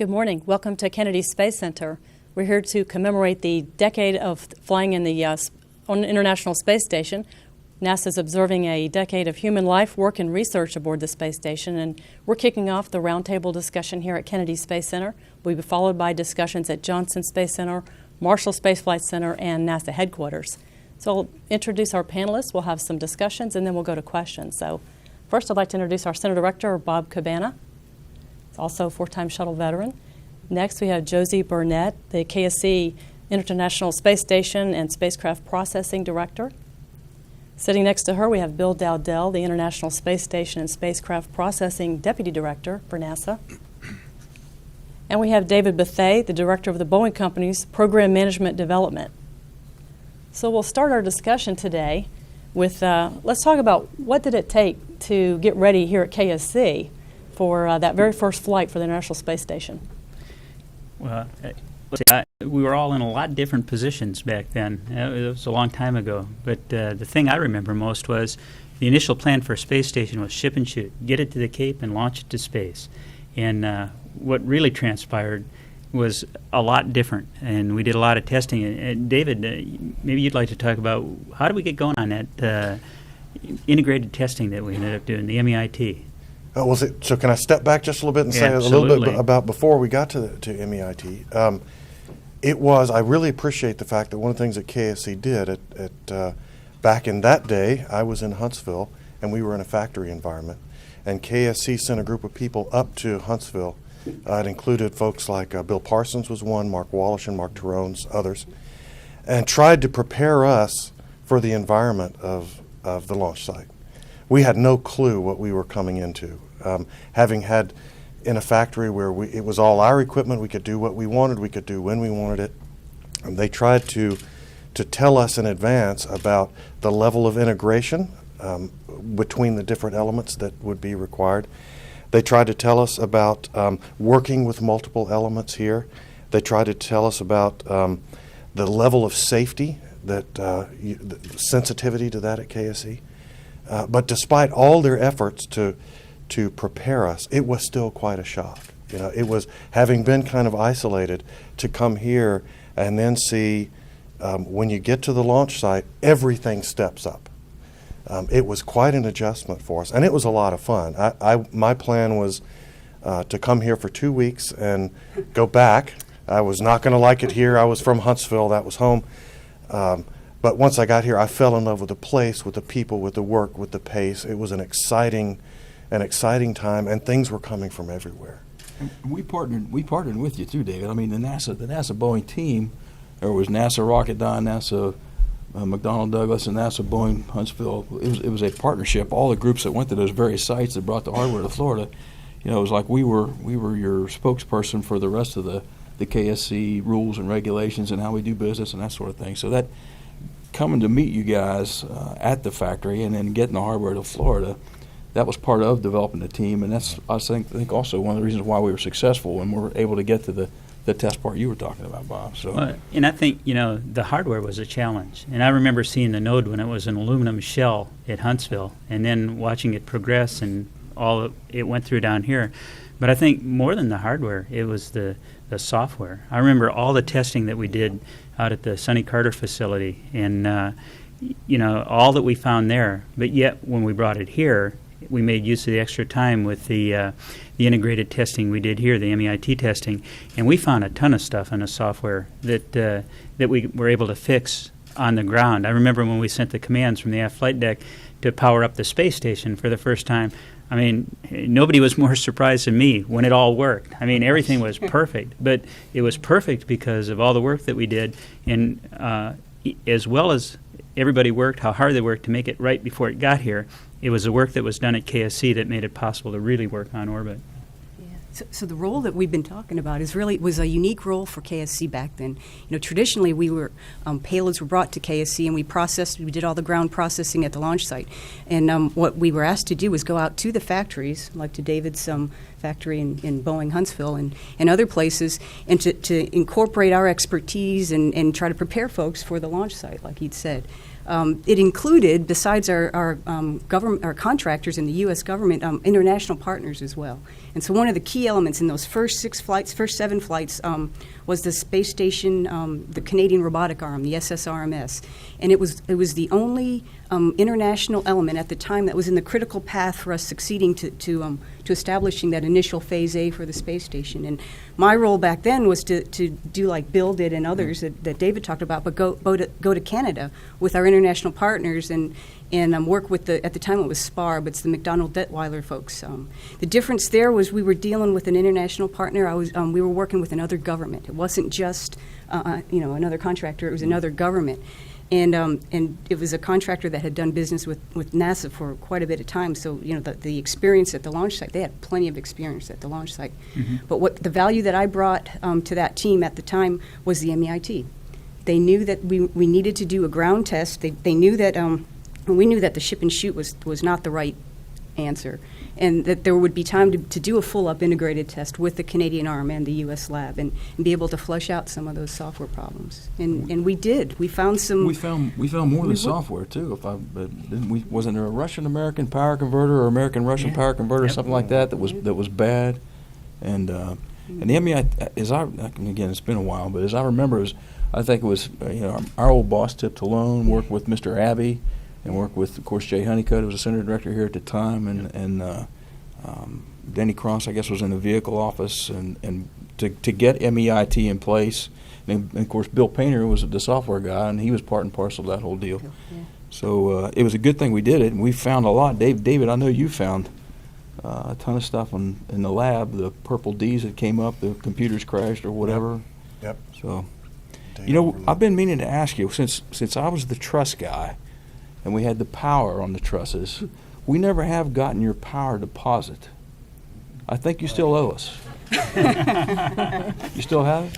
Good morning. Welcome to Kennedy Space Center. We're here to commemorate the decade of flying in the on the International Space Station. NASA's observing a decade of human life, work, and research aboard the space station, and we're kicking off the roundtable discussion here at Kennedy Space Center. We'll be followed by discussions at Johnson Space Center, Marshall Space Flight Center, and NASA headquarters. So I'll introduce our panelists. We'll have some discussions, and then we'll go to questions. So first, I'd like to introduce our Center Director, Bob Cabana. He's also a four-time shuttle veteran. Next, we have Josie Burnett, the KSC International Space Station and Spacecraft Processing Director. Sitting next to her, we have Bill Dowdell, the International Space Station and Spacecraft Processing Deputy Director for NASA. And we have David Bethay, the Director of the Boeing Company's Program Management Development. So we'll start our discussion today with, let's talk about what did it take to get ready here at KSC for that very first flight for the International Space Station. Well, we were all in a lot different positions back then. It was a long time ago. But the thing I remember most was the initial plan for a space station was ship and shoot, get it to the Cape and launch it to space. And what really transpired was a lot different, and we did a lot of testing. And David, maybe you'd like to talk about how did we get going on that integrated testing that we ended up doing, the MEIT? So can I step back just a little bit and say Absolutely. a little bit about before we got to MEIT? I really appreciate the fact that one of the things that KSC did back in that day, I was in Huntsville, and we were in a factory environment. And KSC sent a group of people up to Huntsville. It included folks like Bill Parsons was one, Mark Wallish and Mark Tyrone's, others, and tried to prepare us for the environment of the launch site. We had no clue what we were coming into. Having had in a factory where it was all our equipment, we could do what we wanted, we could do when we wanted it. And they tried to tell us in advance about the level of integration between the different elements that would be required. They tried to tell us about working with multiple elements here. They tried to tell us about the level of safety, the sensitivity to that at KSC. But despite all their efforts to prepare us, it was still quite a shock. You know, it was, having been kind of isolated, to come here and then see when you get to the launch site, everything steps up. It was quite an adjustment for us, and it was a lot of fun. My plan was to come here for 2 weeks and go back. I was not going to like it here. I was from Huntsville. That was home. But once I got here, I fell in love with the place, with the people, with the work, with the pace. It was an exciting time, and things were coming from everywhere. And we partnered with you too, David. I mean, the NASA Boeing team. There was NASA Rocketdyne, NASA McDonnell Douglas, and NASA Boeing Huntsville. It was a partnership. All the groups that went to those various sites that brought the hardware to Florida. You know, it was like we were your spokesperson for the rest of the KSC rules and regulations and how we do business and that sort of thing. So that, coming to meet you guys at the factory and then getting the hardware to Florida, that was part of developing the team, and that's, I think also one of the reasons why we were successful and were able to get to the test part you were talking about, Bob. So, and I think, you know, the hardware was a challenge. And I remember seeing the node when it was an aluminum shell at Huntsville, and then watching it progress and all it went through down here. But I think more than the hardware, it was the software. I remember all the testing that we did out at the Sonny Carter facility, and you know, all that we found there. But yet, when we brought it here, we made use of the extra time with the integrated testing we did here, the MEIT testing, and we found a ton of stuff in the software that we were able to fix on the ground. I remember when we sent the commands from the aft flight deck to power up the space station for the first time. I mean, nobody was more surprised than me when it all worked. I mean, everything was perfect, but it was perfect because of all the work that we did, and as well as everybody worked, how hard they worked to make it right before it got here. It was the work that was done at KSC that made it possible to really work on orbit. So the role that we've been talking about was a unique role for KSC back then. You know, traditionally payloads were brought to KSC and we did all the ground processing at the launch site. And what we were asked to do was go out to the factories, like to David's factory in Boeing Huntsville and other places, and to incorporate our expertise and try to prepare folks for the launch site, like he'd said. It included, besides our government, our contractors in the U.S. government, international partners as well. And so one of the key elements in those first 7 flights, was the space station, the Canadian robotic arm, the SSRMS. And it was the only international element at the time that was in the critical path for us succeeding to establishing that initial phase A for the space station. And my role back then was to do like Build It and others that David talked about, but go to Canada with our international partners and work with at the time it was SPAR, but it's the McDonnell Detweiler folks. The difference there was we were dealing with an international partner. We were working with another government. It wasn't just another contractor. It was another government. And it was a contractor that had done business with NASA for quite a bit of time. So, the experience at the launch site, they had plenty of experience at the launch site. Mm-hmm. But the value that I brought to that team at the time was the MEIT. They knew that we needed to do a ground test. They knew that, we knew that the ship and shoot was not the right answer, and that there would be time to do a full-up integrated test with the Canadian arm and the U.S. lab and be able to flush out some of those software problems. And we did. We found some. We found more than software too. Wasn't there a Russian-American power converter or American-Russian power converter, something like that was bad? And the MEI, again, it's been a while, but as I remember, I think it was our old boss Tip Talone worked with Mr. Abbey. And worked with, of course, Jay Honeycutt, who was a center director here at the time, and Denny Cross, I guess, was in the vehicle office, and to get MEIT in place. And of course, Bill Painter was the software guy, and he was part and parcel of that whole deal. Yeah. So it was a good thing we did it, and we found a lot. David, I know you found a ton of stuff in the lab, the purple Ds that came up, the computers crashed or whatever. Yep. So, I've been meaning to ask you, since I was the truss guy, and we had the power on the trusses, we never have gotten your power deposit. I think you still owe us. You still have it?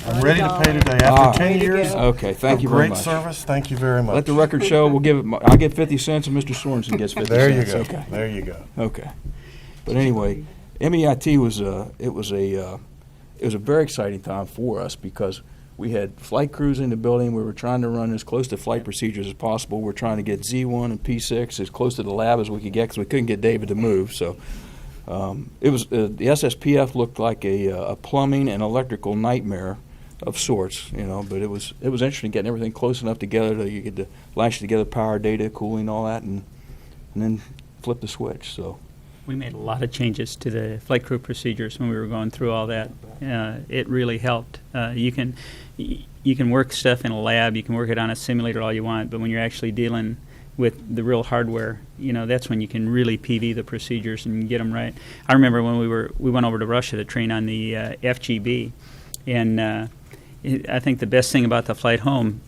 I'm ready to pay today after 10 years. Okay, thank you very much. Great service. Thank you very much. Let the record show. I'll get 50 cents, and Mr. Sorensen gets 50 there cents. You go. Okay. There you go. Okay. But anyway, MEIT was a very exciting time for us because we had flight crews in the building. We were trying to run as close to flight procedures as possible. We're trying to get Z1 and P6 as close to the lab as we could get because we couldn't get David to move. So it was the SSPF looked like a plumbing and electrical nightmare of sorts, But it was interesting getting everything close enough together that you get to lash together power, data, cooling, all that, and then flip the switch. So. We made a lot of changes to the flight crew procedures when we were going through all that. It really helped. You can work stuff in a lab, you can work it on a simulator all you want, but when you're actually dealing with the real hardware, that's when you can really PV the procedures and get them right. I remember when we went over to Russia to train on the FGB, and I think the best thing about the flight home,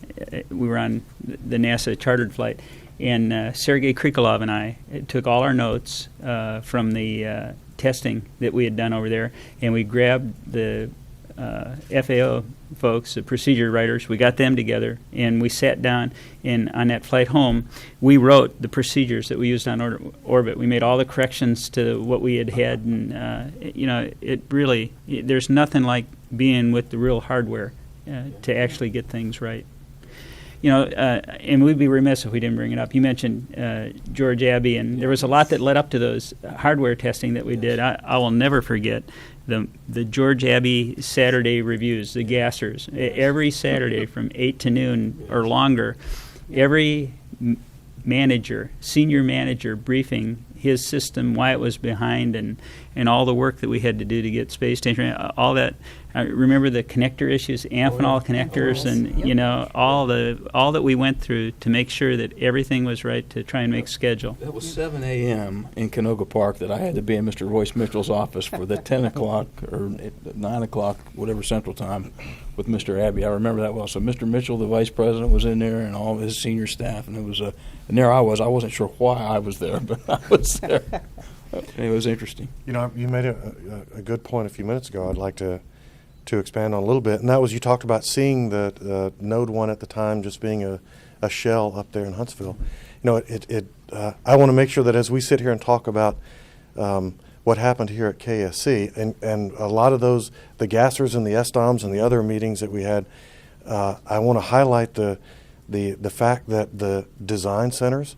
we were on the NASA chartered flight, and Sergei Krikalev and I took all our notes from the testing that we had done over there, and we grabbed the FAO folks, the procedure writers, we got them together, and we sat down, and on that flight home, we wrote the procedures that we used on orbit. We made all the corrections to what we had, and it really, there's nothing like being with the real hardware to actually get things right. And we'd be remiss if we didn't bring it up. You mentioned George Abbey, and there was a lot that led up to those hardware testing that we did. I will never forget the George Abbey Saturday reviews, the gassers. Every Saturday from 8 to noon or longer, every senior manager briefing his system, why it was behind, and all the work that we had to do to get space station, all that. I remember the connector issues, Amphenol connectors, and all that we went through to make sure that everything was right to try and make schedule. It was 7 a.m. in Canoga Park that I had to be in Mr. Royce Mitchell's office for the 10 o'clock or 9 o'clock, whatever Central Time, with Mr. Abbey. I remember that well. So Mr. Mitchell, the vice president, was in there, and all of his senior staff, and it was and there I was. I wasn't sure why I was there, but I was there. It was interesting. You made a good point a few minutes ago. I'd like to expand on a little bit, and that was you talked about seeing the Node 1 at the time just being a shell up there in Huntsville. I want to make sure that as we sit here and talk about what happened here at KSC, and a lot of those, the gassers and the SDOMs and the other meetings that we had, I want to highlight the the fact that the design centers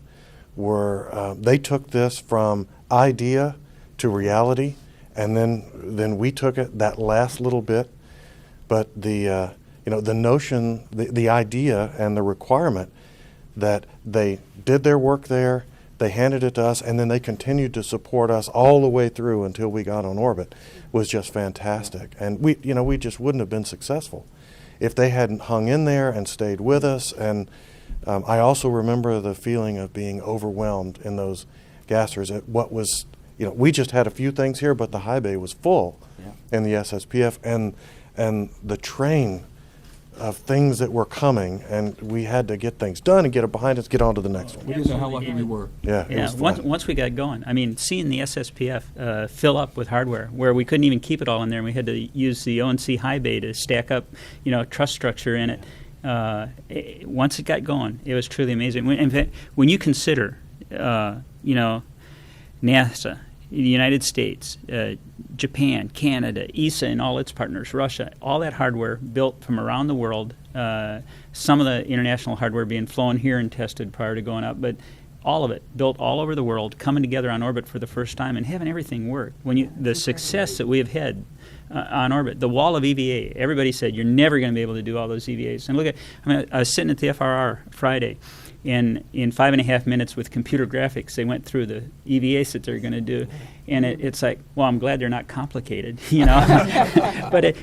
were, they took this from idea to reality, and then we took it that last little bit. But the the notion, the idea and the requirement that they did their work there, they handed it to us, and then they continued to support us all the way through until we got on orbit was just fantastic. And we just wouldn't have been successful if they hadn't hung in there and stayed with us. And I also remember the feeling of being overwhelmed in those gassers at what was, we just had a few things here, but the high bay was full in the SSPF, and the train of things that were coming, and we had to get things done and get it behind us, get on to the next one. We didn't know how lucky we were. Yeah, it was fun. Once we got going, I mean, seeing the SSPF fill up with hardware, where we couldn't even keep it all in there, and we had to use the O&C high bay to stack up, truss structure in it. Once it got going, it was truly amazing. In fact, when you consider, NASA, the United States, Japan, Canada, ESA and all its partners, Russia, all that hardware built from around the world, some of the international hardware being flown here and tested prior to going up, but all of it built all over the world, coming together on orbit for the first time and having everything work. The success that we have had on orbit, the wall of EVA, everybody said you're never going to be able to do all those EVAs. And look at, I was sitting at the FRR Friday, and in 5.5 minutes with computer graphics, they went through the EVAs that they're going to do, and it's like, well, I'm glad they're not complicated, But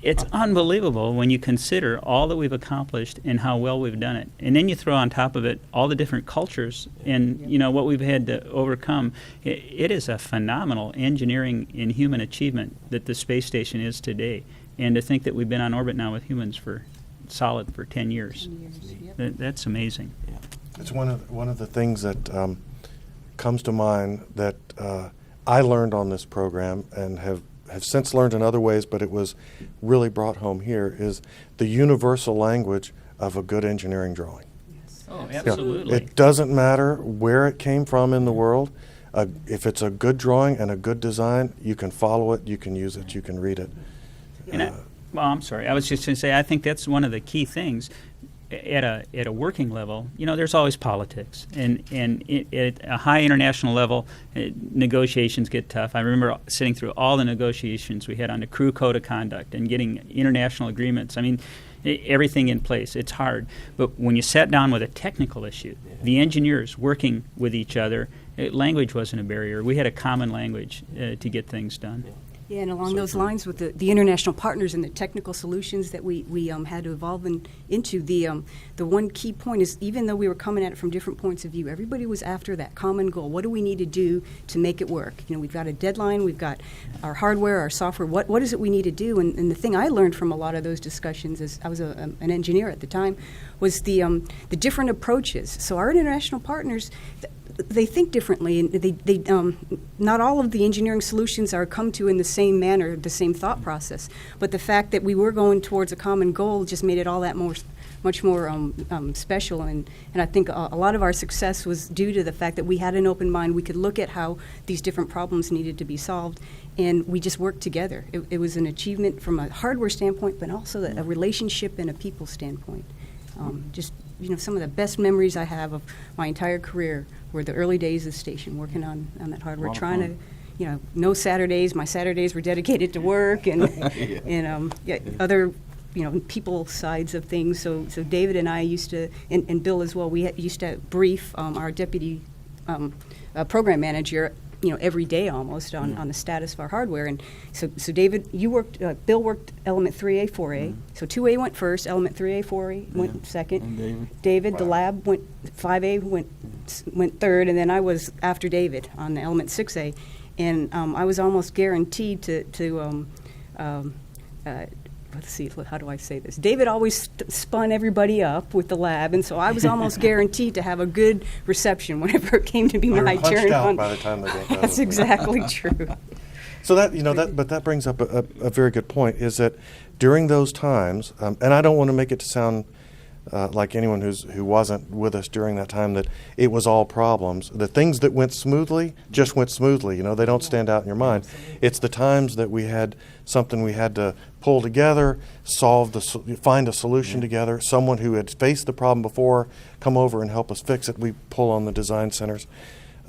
it's unbelievable when you consider all that we've accomplished and how well we've done it, and then you throw on top of it all the different cultures and what we've had to overcome. It is a phenomenal engineering and human achievement that the space station is today, and to think that we've been on orbit now with humans for 10 years. That's amazing. Yeah. It's one of the things that comes to mind that I learned on this program and have since learned in other ways, but it was really brought home here, is the universal language of a good engineering drawing. Yes. Oh, absolutely. It doesn't matter where it came from in the world. If it's a good drawing and a good design, you can follow it, you can use it, you can read it. Well, I'm sorry. I was just going to say, I think that's one of the key things at a working level. There's always politics, and at a high international level, negotiations get tough. I remember sitting through all the negotiations we had on the crew code of conduct and getting international agreements. I mean, everything in place. It's hard, but when you sat down with a technical issue, the engineers working with each other, language wasn't a barrier. We had a common language to get things done. Yeah, and along those lines with the international partners and the technical solutions that we had to evolve into, the one key point is, even though we were coming at it from different points of view, everybody was after that common goal. What do we need to do to make it work? We've got a deadline, we've got our hardware, our software. What is it we need to do? And the thing I learned from a lot of those discussions, as I was an engineer at the time, was the different approaches. So our international partners, they think differently, and they not all of the engineering solutions are come to in the same manner, the same thought process. But the fact that we were going towards a common goal just made it all that much more special. And I think a lot of our success was due to the fact that we had an open mind. We could look at how these different problems needed to be solved, and we just worked together. It was an achievement from a hardware standpoint, but also a relationship and a people standpoint. Some of the best memories I have of my entire career were the early days of the station, working on that hardware, trying to, no Saturdays. My Saturdays were dedicated to work and other, people sides of things. So David and I used to, and Bill as well, we used to brief our deputy program manager, every day almost on the status of our hardware. And so David, you worked, Bill worked element 3A, 4A. So 2A went first, element 3A, 4A went second. And David, the lab went 5A went third, and then I was after David on the element 6A. And I was almost guaranteed to let's see, how do I say this? David always spun everybody up with the lab, and so I was almost guaranteed to have a good reception whenever it came to be my turn. Out by the time they got That's exactly true. So that brings up a very good point, is that during those times, and I don't want to make it to sound like anyone who wasn't with us during that time, that it was all problems. The things that went smoothly just went smoothly. You know, they don't stand out in your mind. It's the times that we had something we had to pull together, find a solution together. Someone who had faced the problem before come over and help us fix it. We pull on the design centers.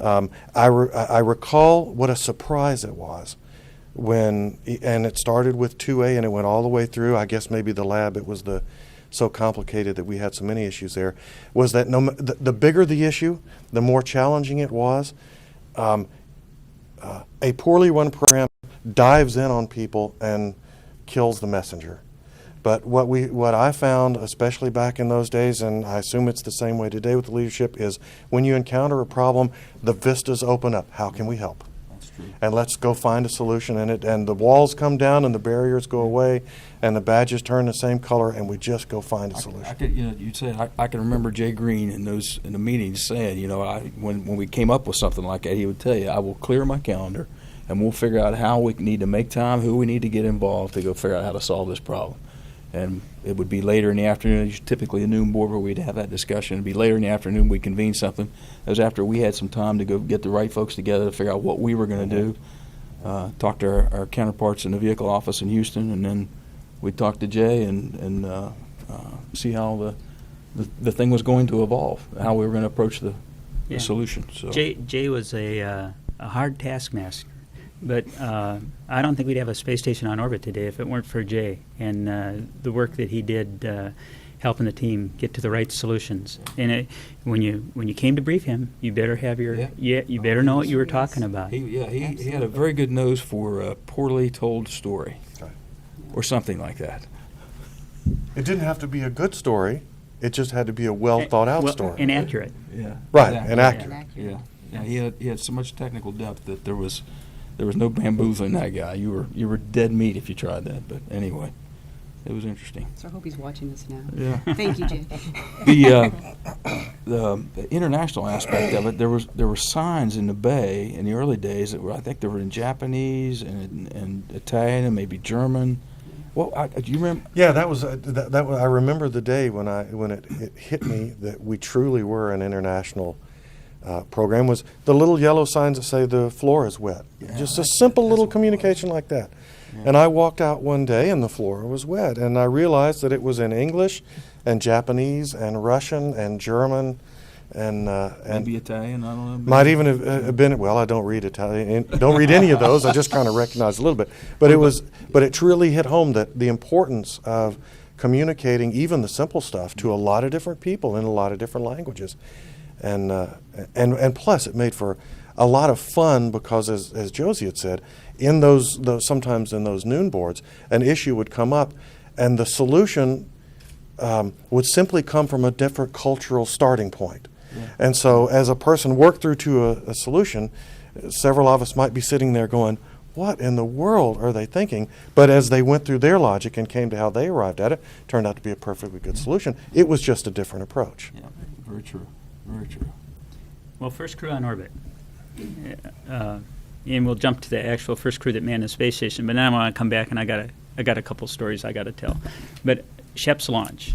I recall what a surprise it was and it started with 2A and it went all the way through. I guess maybe the lab, it was so complicated that we had so many issues there, was that the bigger the issue, the more challenging it was. A poorly run program dives in on people and kills the messenger. But what I found, especially back in those days, and I assume it's the same way today with the leadership, is when you encounter a problem, the vistas open up. How can we help? That's true. And let's go find a solution. And the walls come down and the barriers go away and the badges turn the same color and we just go find a solution. You said I can remember Jay Green in the meetings saying, when we came up with something like that, he would tell you, I will clear my calendar and we'll figure out how we need to make time, who we need to get involved to go figure out how to solve this problem. And it would be later in the afternoon, typically a noon board where we'd have that discussion. It'd be later in the afternoon, we'd convene something. That was after we had some time to go get the right folks together to figure out what we were going to do. Talk to our counterparts in the vehicle office in Houston, and then we'd talk to Jay and see how the thing was going to evolve, how we were going to approach the solution. So Jay was a hard taskmaster. But I don't think we'd have a space station on orbit today if it weren't for Jay and the work that he did helping the team get to the right solutions. And when you came to brief him, you better have you better know what you were talking about. He had a very good nose for a poorly told story, or something like that. It didn't have to be a good story. It just had to be a well thought out story. And accurate. Yeah. Right, exactly. and accurate. Yeah. He had so much technical depth that there was no bamboozling that guy. You were dead meat if you tried that. But anyway, it was interesting. So I hope he's watching this now. Yeah. Thank you, Jay. The international aspect of it, there were signs in the bay in the early days that I think they were in Japanese and Italian and maybe German. Well, do you remember? Yeah, that was I remember the day when it hit me that we truly were an international program. Was the little yellow signs that say the floor is wet. Yeah, Just a simple little communication like that. Yeah. And I walked out one day and the floor was wet. And I realized that it was in English and Japanese and Russian and German and maybe Italian, I don't know. Might even have been, well, I don't read Italian. Don't read any of those. I just kind of recognize a little bit. But it truly hit home that the importance of communicating even the simple stuff to a lot of different people in a lot of different languages. And plus, it made for a lot of fun because, as Josie had said, in those sometimes in those noon boards, an issue would come up, and the solution would simply come from a different cultural starting point. Yeah. And so, as a person worked through to a solution, several of us might be sitting there going, "What in the world are they thinking?" But as they went through their logic and came to how they arrived at it, turned out to be a perfectly good solution. It was just a different approach. Yeah, very true. Very true. Well, first crew on orbit. And we'll jump to the actual first crew that manned the space station. But then I want to come back, and I got a couple stories I got to tell. But Shep's launch.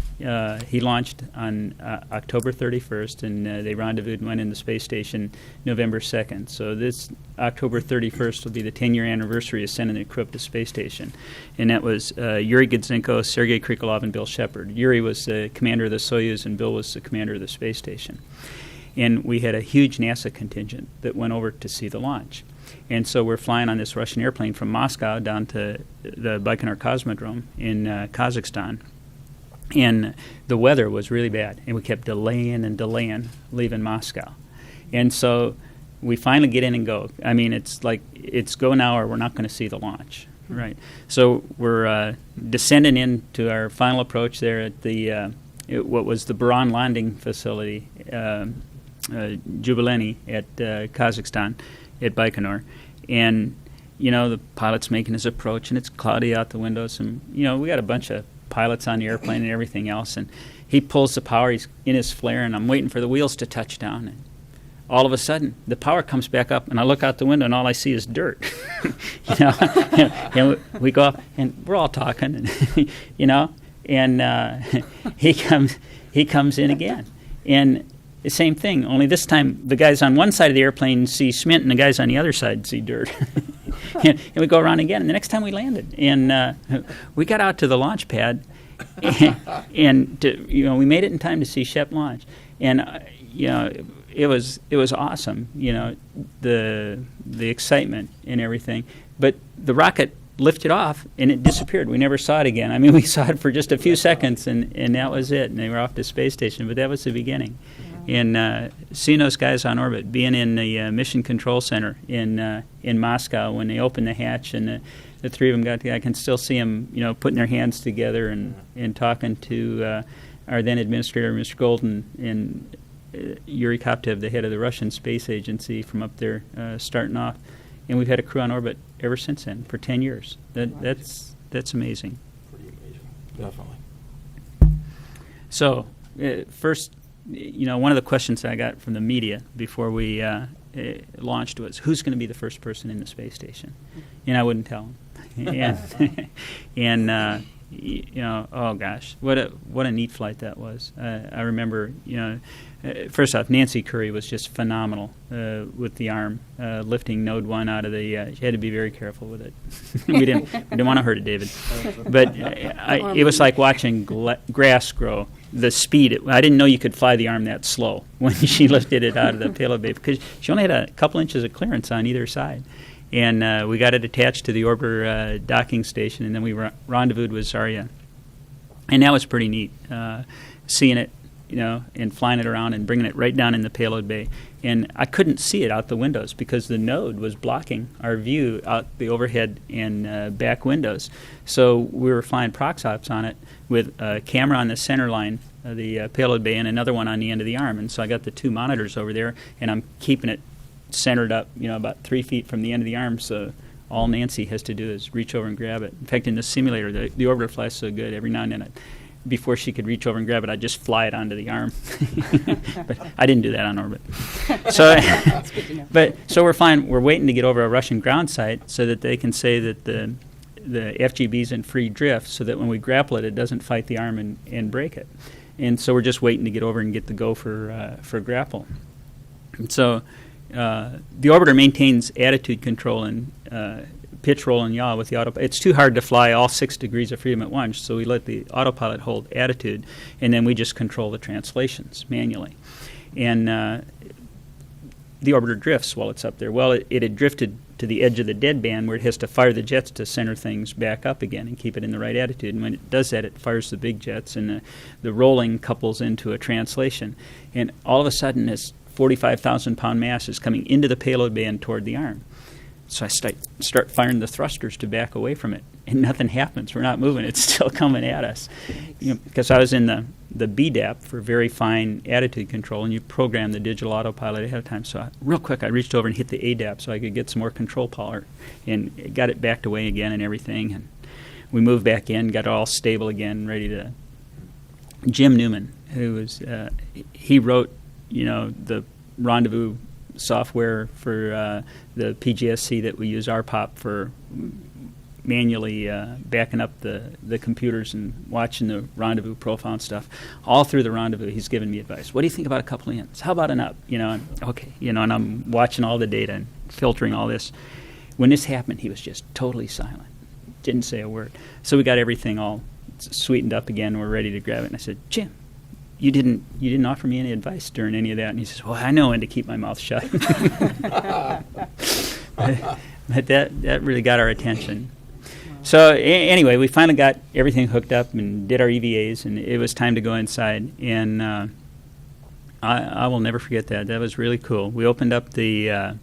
He launched on October 31st, and they rendezvoused and went in the space station November 2nd. So this October 31st will be the 10-year anniversary of sending the crew up to the space station. And that was Yuri Gudzenko, Sergei Krikalev, and Bill Shepard. Yuri was the commander of the Soyuz, and Bill was the commander of the space station. And we had a huge NASA contingent that went over to see the launch. And so we're flying on this Russian airplane from Moscow down to the Baikonur Cosmodrome in Kazakhstan. And the weather was really bad, and we kept delaying leaving Moscow. And so we finally get in and go. I mean, it's like, it's go now or we're not going to see the launch, right? So we're descending into our final approach there at the what was the Buran landing facility, Jubileni at Kazakhstan at Baikonur. And, the pilot's making his approach, and it's cloudy out the windows. And, we got a bunch of pilots on the airplane and everything else. And he pulls the power. He's in his flare, and I'm waiting for the wheels to touch down. And all of a sudden, the power comes back up, and I look out the window, and all I see is dirt. And we go up, and we're all talking, and, And he comes in again. And the same thing, only this time the guys on one side of the airplane see cement and the guys on the other side see dirt. and we go around again. And the next time we landed. And we got out to the launch pad, and we made it in time to see Shep launch. And, it was awesome, the excitement and everything. But the rocket lifted off and it disappeared. We never saw it again. I mean, we saw it for just a few seconds and that was it. And they were off the space station, but that was the beginning. And seeing those guys on orbit, being in the Mission Control Center in Moscow when they opened the hatch and the three of them got together, I can still see them, putting their hands together and talking to our then administrator, Mr. Golden, and Yuri Koptev, the head of the Russian Space Agency, from up there starting off. And we've had a crew on orbit ever since then for 10 years. That's amazing. Pretty amazing, definitely. So first, one of the questions that I got from the media before we launched was, who's going to be the first person in the space station? And I wouldn't tell them. And oh gosh, what a neat flight that was. I remember, first off, Nancy Curry was just phenomenal with the arm, lifting Node 1 out of the. She had to be very careful with it. we didn't want to hurt it, David. But it was like watching grass grow. The speed. I didn't know you could fly the arm that slow when she lifted it out of the payload bay, because she only had a couple inches of clearance on either side. And we got it attached to the orbiter docking station, and then we rendezvoused with Zarya. And that was pretty neat, seeing it, and flying it around and bringing it right down in the payload bay. And I couldn't see it out the windows because the node was blocking our view out the overhead and back windows. So we were flying proxops on it with a camera on the center line of the payload bay and another one on the end of the arm. And so I got the two monitors over there, and I'm keeping it centered up, about 3 feet from the end of the arm, so all Nancy has to do is reach over and grab it. In fact, in the simulator, the orbiter flies so good, every now and then, before she could reach over and grab it, I'd just fly it onto the arm. But I didn't do that on orbit. So, That's good to know. So we're fine. We're waiting to get over a Russian ground site so that they can say that the FGB's in free drift, so that when we grapple it, it doesn't fight the arm and break it. And so we're just waiting to get over and get the go for grapple. And so the orbiter maintains attitude control and pitch, roll, and yaw with the autopilot. It's too hard to fly all 6 degrees of freedom at once, so we let the autopilot hold attitude, and then we just control the translations manually. And the orbiter drifts while it's up there. Well, it had drifted to the edge of the deadband where it has to fire the jets to center things back up again and keep it in the right attitude. And when it does that, it fires the big jets, and the rolling couples into a translation. And all of a sudden, this 45,000-pound mass is coming into the payload bay and toward the arm. So I start firing the thrusters to back away from it, and nothing happens. We're not moving. It's still coming at us. Because I was in the BDAP for very fine attitude control, and you program the digital autopilot ahead of time. So real quick, I reached over and hit the ADAP so I could get some more control power, and got it backed away again and everything. And we moved back in, got it all stable again, ready to. Jim Newman, who was he wrote the rendezvous software for the PGSC that we use RPOP for manually backing up the computers and watching the rendezvous profile and stuff. All through the rendezvous, he's giving me advice. What do you think about a couple ins? How about an up? And, okay, and I'm watching all the data and filtering all this. When this happened, he was just totally silent. Didn't say a word. So we got everything all sweetened up again. We're ready to grab it. And I said, Jim, you didn't offer me any advice during any of that. And he says, well, I know when to keep my mouth shut. but that really got our attention. So anyway, we finally got everything hooked up and did our EVAs, and it was time to go inside. And I will never forget that. That was really cool. We opened up the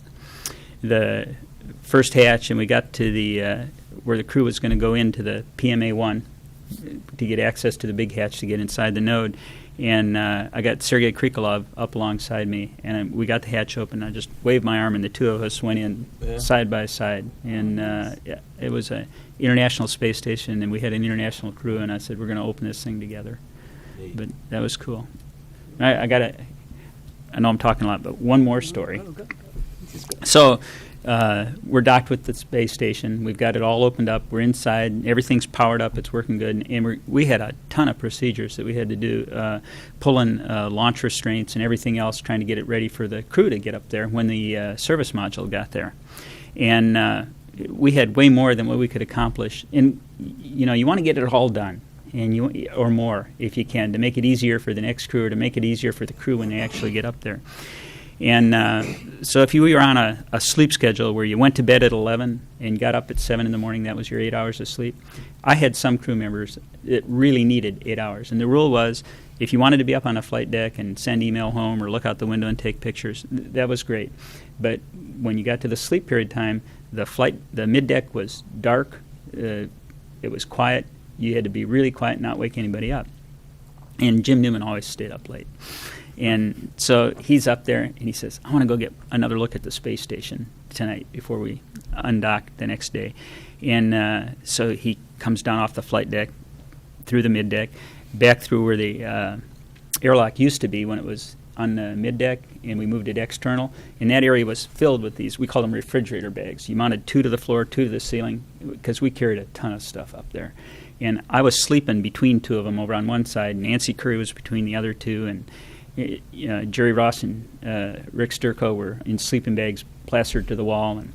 first hatch, and we got to the where the crew was going to go into the PMA-1 to get access to the big hatch to get inside the node. And I got Sergei Krikalev up alongside me, and we got the hatch open. I just waved my arm, and the two of us went in side by side. And it was an international space station, and we had an international crew, and I said, we're going to open this thing together. But that was cool. I know I'm talking a lot, but one more story. So we're docked with the space station. We've got it all opened up. We're inside. Everything's powered up. It's working good. And we had a ton of procedures that we had to do, pulling launch restraints and everything else, trying to get it ready for the crew to get up there when the service module got there. And we had way more than what we could accomplish. And, you want to get it all done, or more if you can, to make it easier for the next crew or to make it easier for the crew when they actually get up there. And so if you were on a sleep schedule where you went to bed at 11 and got up at 7 in the morning, that was your 8 hours of sleep. I had some crew members that really needed 8 hours. And the rule was, if you wanted to be up on a flight deck and send email home or look out the window and take pictures, that was great. But when you got to the sleep period time, the mid-deck was dark, it was quiet. You had to be really quiet and not wake anybody up. And Jim Newman always stayed up late. And so he's up there, and he says, I want to go get another look at the space station tonight before we undock the next day. And so he comes down off the flight deck, through the mid-deck, back through where the airlock used to be when it was on the mid-deck, and we moved it external. And that area was filled with these, we call them refrigerator bags. You mounted 2 to the floor, 2 to the ceiling, because we carried a ton of stuff up there. And I was sleeping between 2 of them over on one side, and Nancy Curry was between the other 2, and Jerry Ross and Rick Sturko were in sleeping bags plastered to the wall. And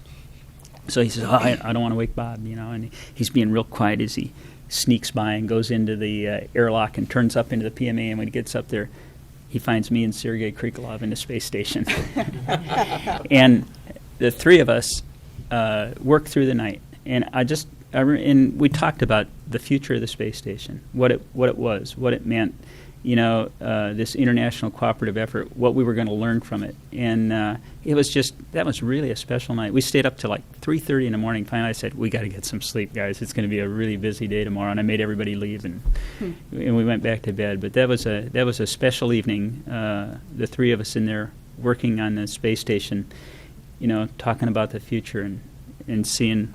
so he says, I don't want to wake Bob, and he's being real quiet as he sneaks by and goes into the airlock and turns up into the PMA, and when he gets up there, he finds me and Sergei Krikalev in the space station. And the 3 of us worked through the night, and and we talked about the future of the space station, what it was, what it meant, this international cooperative effort, what we were going to learn from it. And that was really a special night. We stayed up till like 3:30 in the morning. Finally, I said, we got to get some sleep, guys. It's going to be a really busy day tomorrow. And I made everybody leave, and we went back to bed. But that was a special evening, the 3 of us in there working on the space station, talking about the future and seeing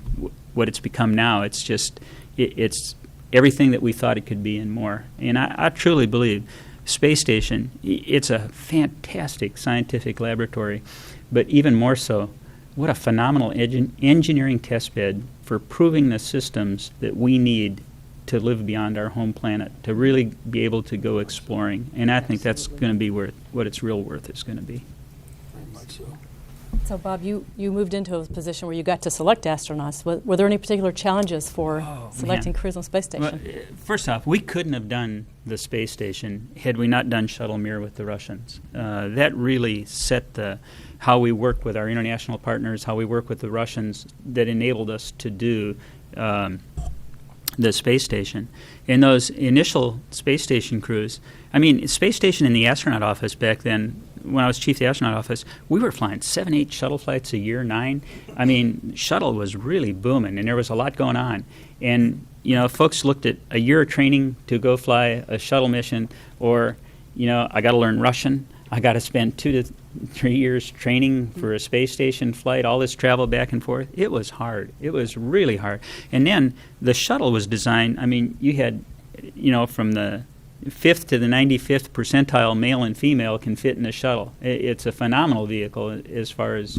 what it's become now. It's just, it's everything that we thought it could be and more. And I truly believe space station, it's a fantastic scientific laboratory, but even more so, what a phenomenal engineering test bed for proving the systems that we need to live beyond our home planet, to really be able to go exploring. And I think that's going to be what its real worth is going to be. Very much so. So, Bob, you moved into a position where you got to select astronauts. Were there any particular challenges for selecting crews on space station? Well, first off, we couldn't have done the space station had we not done Shuttle Mir with the Russians. That really set how we work with our international partners, how we work with the Russians, that enabled us to do the space station. And those initial space station crews, space station in the astronaut office back then, when I was chief of the astronaut office, we were flying 7, 8 shuttle flights a year, 9. Shuttle was really booming, and there was a lot going on. And, folks looked at a year of training to go fly a shuttle mission, or, I got to learn Russian. I got to spend 2 to 3 years training for a space station flight, all this travel back and forth. It was hard. It was really hard. And then the shuttle was designed, you had, from the 5th to the 95th percentile male and female can fit in the shuttle. It's a phenomenal vehicle as far as,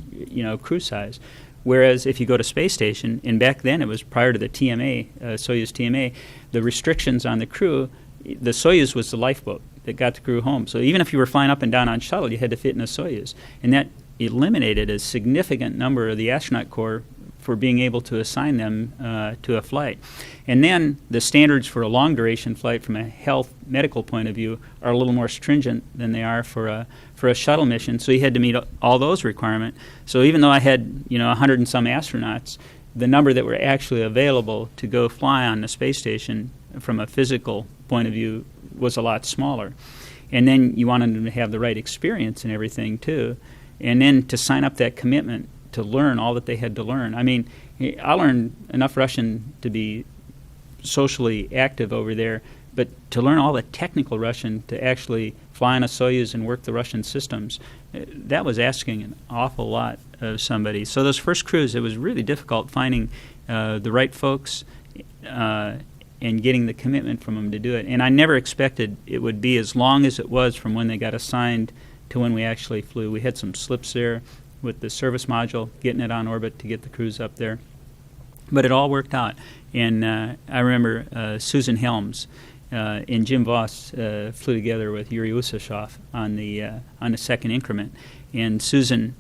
crew size. Whereas if you go to space station, and back then it was prior to the TMA, Soyuz TMA, the restrictions on the crew, the Soyuz was the lifeboat that got the crew home. So even if you were flying up and down on shuttle, you had to fit in a Soyuz. And that eliminated a significant number of the astronaut corps for being able to assign them to a flight. And then the standards for a long-duration flight from a health medical point of view are a little more stringent than they are for a shuttle mission, so you had to meet all those requirements. So even though I had 100 and some astronauts, the number that were actually available to go fly on the space station from a physical point of view was a lot smaller. And then you wanted them to have the right experience and everything too, and then to sign up that commitment to learn all that they had to learn. I learned enough Russian to be socially active over there, but to learn all the technical Russian to actually fly on a Soyuz and work the Russian systems, that was asking an awful lot of somebody. So those first crews, it was really difficult finding the right folks and getting the commitment from them to do it. And I never expected it would be as long as it was from when they got assigned to when we actually flew. We had some slips there. with the service module, getting it on orbit to get the crews up there. But it all worked out. And I remember Susan Helms and Jim Voss flew together with Yuri Usashov on the second increment. And Susan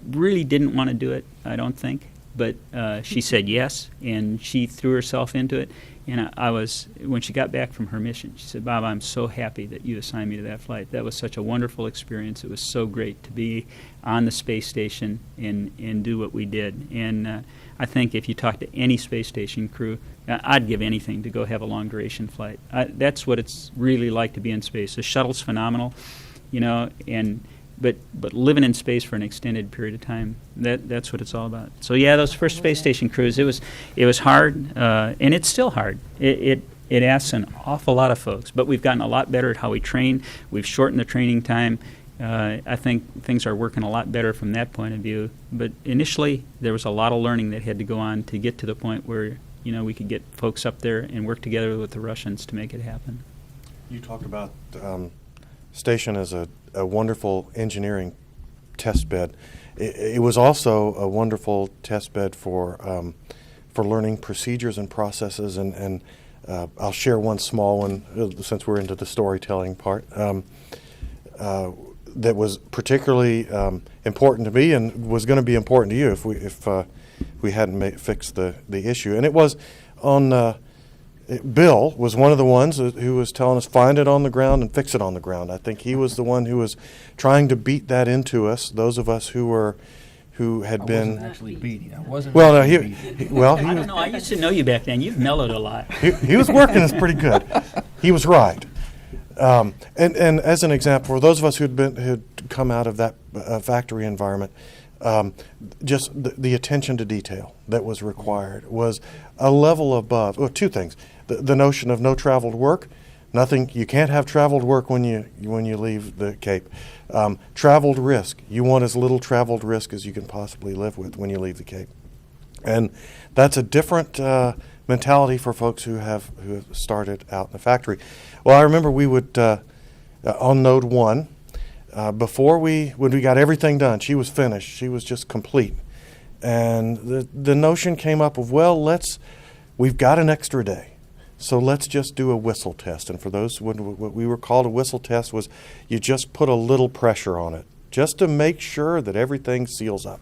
really didn't want to do it, I don't think. But she said yes, and she threw herself into it. And I was, when she got back from her mission, she said, "Bob, I'm so happy that you assigned me to that flight. That was such a wonderful experience. It was so great to be on the space station and do what we did." And I think if you talk to any space station crew, I'd give anything to go have a long-duration flight. That's what it's really like to be in space. The shuttle's phenomenal, But living in space for an extended period of time, that's what it's all about. So yeah, those first space station crews, it was hard, and it's still hard. It asks an awful lot of folks, but we've gotten a lot better at how we train. We've shortened the training time. I think things are working a lot better from that point of view. But initially, there was a lot of learning that had to go on to get to the point where we could get folks up there and work together with the Russians to make it happen. You talked about station as a wonderful engineering test bed. It was also a wonderful test bed for learning procedures and processes, and I'll share one small one since we're into the storytelling part that was particularly important to me and was going to be important to you if we hadn't fixed the issue. And it was on Bill was one of the ones who was telling us, find it on the ground and fix it on the ground. I think he was the one who was trying to beat that into us, those of us who had been... I wasn't actually beating. I wasn't Well, no, actually beating. I don't know. I used to know you back then. You've mellowed a lot. He was working us pretty good. He was right. And as an example, for those of us who'd come out of that factory environment, just the attention to detail that was required was a level above. Well, two things: the notion of no traveled work, nothing. You can't have traveled work when you leave the Cape. Traveled risk. You want as little traveled risk as you can possibly live with when you leave the Cape, and that's a different mentality for folks who have started out in the factory. Well, I remember we would on Node 1. When we got everything done, she was finished. She was just complete. And the notion came up of, we've got an extra day, so let's just do a whistle test. And for those, what we were called a whistle test was you just put a little pressure on it, just to make sure that everything seals up.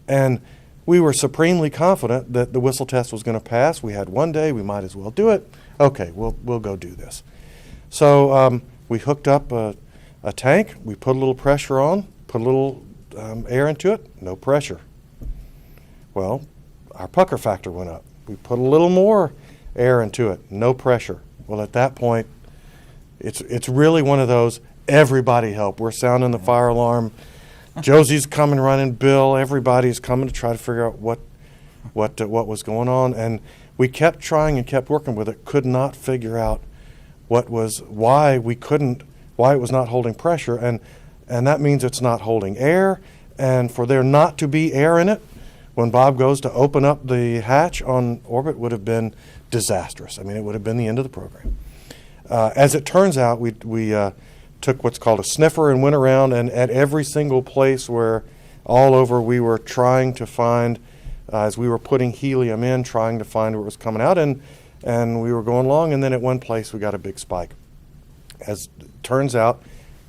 And we were supremely confident that the whistle test was going to pass. We had one day, we might as well do it. Okay, we'll go do this. So we hooked up a tank, we put a little pressure on, put a little air into it, no pressure. Well, our pucker factor went up. We put a little more air into it, no pressure. Well, at that point, it's really one of those, everybody help. We're sounding the fire alarm. Josie's coming running, Bill, everybody's coming to try to figure out what was going on. And we kept trying and kept working with it, could not figure out why it was not holding pressure, and that means it's not holding air, and for there not to be air in it, when Bob goes to open up the hatch on orbit, would have been disastrous. I mean, it would have been the end of the program. As it turns out, we took what's called a sniffer and went around, and at every single place where all over we were trying to find, as we were putting helium in, trying to find where it was coming out, and we were going along, and then at one place we got a big spike. As it turns out,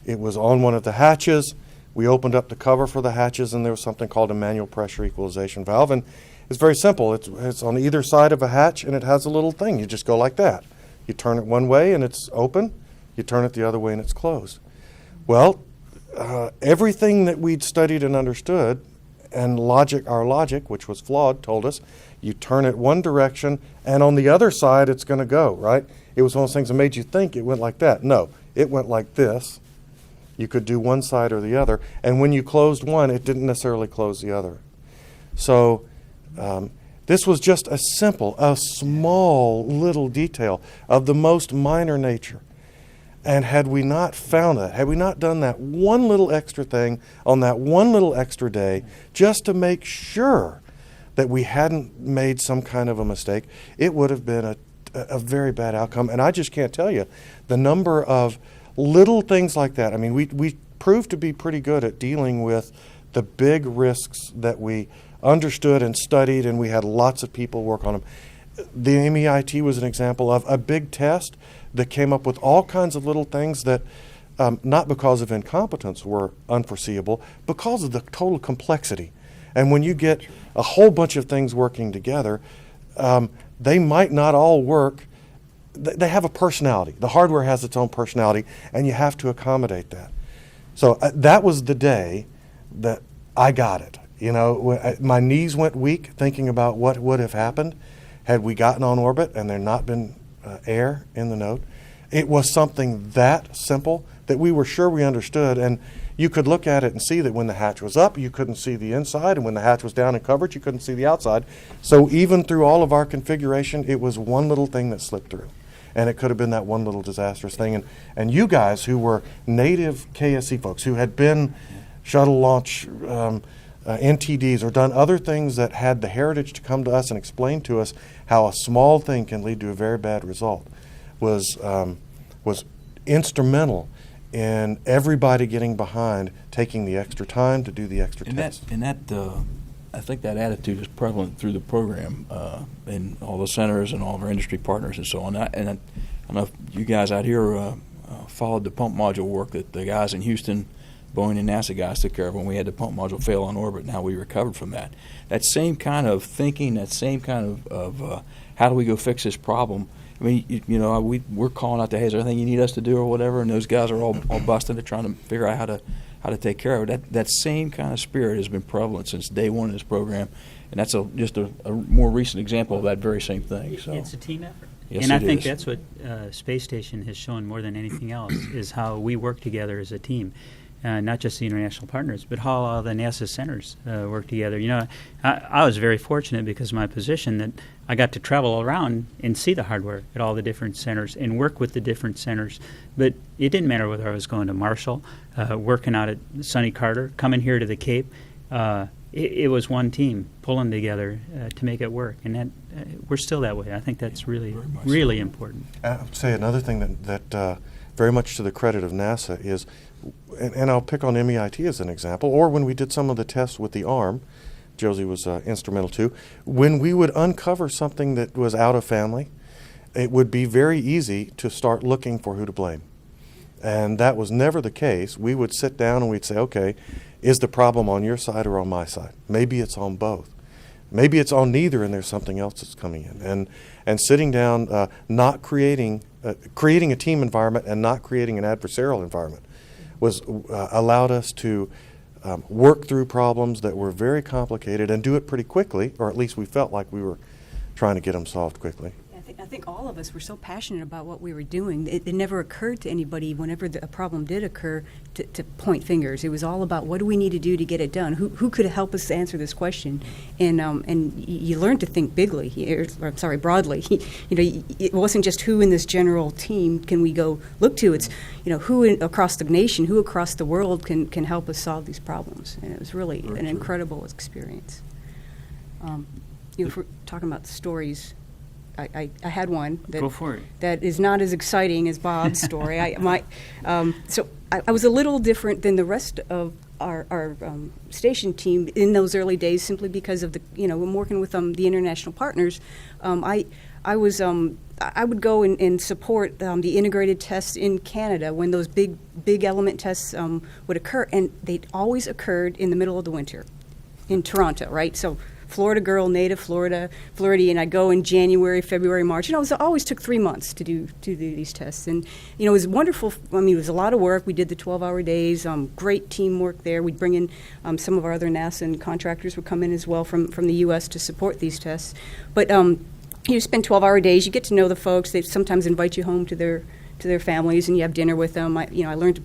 it was on one of the hatches. We opened up the cover for the hatches, and there was something called a manual pressure equalization valve. And it's very simple. It's on either side of a hatch, and it has a little thing. You just go like that. You turn it one way, and it's open. You turn it the other way, and it's closed. Well, everything that we'd studied and understood, and our logic, which was flawed, told us, you turn it one direction, and on the other side, it's going to go, right? It was one of those things that made you think it went like that. No, it went like this. You could do one side or the other, and when you closed one, it didn't necessarily close the other. So this was just a small little detail of the most minor nature. And had we not found that, had we not done that one little extra thing on that one little extra day, just to make sure that we hadn't made some kind of a mistake, it would have been a very bad outcome. And I just can't tell you the number of little things like that. I mean, we proved to be pretty good at dealing with the big risks that we understood and studied, and we had lots of people work on them. The MEIT was an example of a big test that came up with all kinds of little things that, not because of incompetence, were unforeseeable, because of the total complexity. And when you get a whole bunch of things working together, they might not all work. They have a personality. The hardware has its own personality, and you have to accommodate that. So that was the day that I got it. You know, my knees went weak thinking about what would have happened had we gotten on orbit and there not been air in the node. It was something that simple that we were sure we understood, and you could look at it and see that when the hatch was up, you couldn't see the inside, and when the hatch was down and covered, you couldn't see the outside. So even through all of our configuration, it was one little thing that slipped through. And it could have been that one little disastrous thing. And you guys who were native KSC folks, who had been shuttle launch NTDs or done other things that had the heritage to come to us and explain to us how a small thing can lead to a very bad result, was instrumental in everybody getting behind taking the extra time to do the extra test. I think that attitude is prevalent through the program in all the centers and all of our industry partners and so on. I don't know if you guys out here followed the pump module work that the guys in Houston, Boeing and NASA guys took care of when we had the pump module fail on orbit and how we recovered from that. That same kind of thinking, that same kind of how do we go fix this problem. I mean, we're calling out the, hey, is there anything you need us to do or whatever, and those guys are all busting it trying to figure out how to take care of it. That same kind of spirit has been prevalent since day one in this program, and that's just a more recent example of that very same thing. So it's a team effort. Yes, and I it think is. that's what Space Station has shown more than anything else, is how we work together as a team. Not just the international partners, but how all the NASA centers work together. You know, I was very fortunate because of my position that I got to travel around and see the hardware at all the different centers and work with the different centers. But it didn't matter whether I was going to Marshall, working out at Sonny Carter, coming here to the Cape. It was one team pulling together to make it work, and that we're still that way. I think that's really important. I would say another thing that very much to the credit of NASA is, and I'll pick on MEIT as an example, or when we did some of the tests with the ARM, Josie was instrumental too, when we would uncover something that was out of family, it would be very easy to start looking for who to blame. And that was never the case. We would sit down and we'd say, okay, is the problem on your side or on my side? Maybe it's on both. Maybe it's on neither and there's something else that's coming in. And sitting down, not creating a team environment and not creating an adversarial environment was allowed us to work through problems that were very complicated and do it pretty quickly, or at least we felt like we were trying to get them solved quickly. I think all of us were so passionate about what we were doing. It never occurred to anybody, whenever a problem did occur, to point fingers. It was all about what do we need to do to get it done. Who could help us answer this question? And you learn to think broadly. It wasn't just who in this general team can we go look to. It's who across the nation, who across the world can help us solve these problems. And it was really an incredible experience. If we're talking about stories. I had one Go for it. that is not as exciting as Bob's story. I was a little different than the rest of our station team in those early days, simply because of I'm working with the international partners. I would go and support the integrated tests in Canada when those big element tests would occur, and they always occurred in the middle of the winter in Toronto, right? So Florida girl, native Floridian. I go in January, February, March. It always took 3 months to do these tests, and it was wonderful. I mean, it was a lot of work. We did the 12-hour days. Great teamwork there. We'd bring in some of our other NASA and contractors would come in as well from the U.S. to support these tests. But you spend 12-hour days. You get to know the folks. They sometimes invite you home to their families, and you have dinner with them. I learned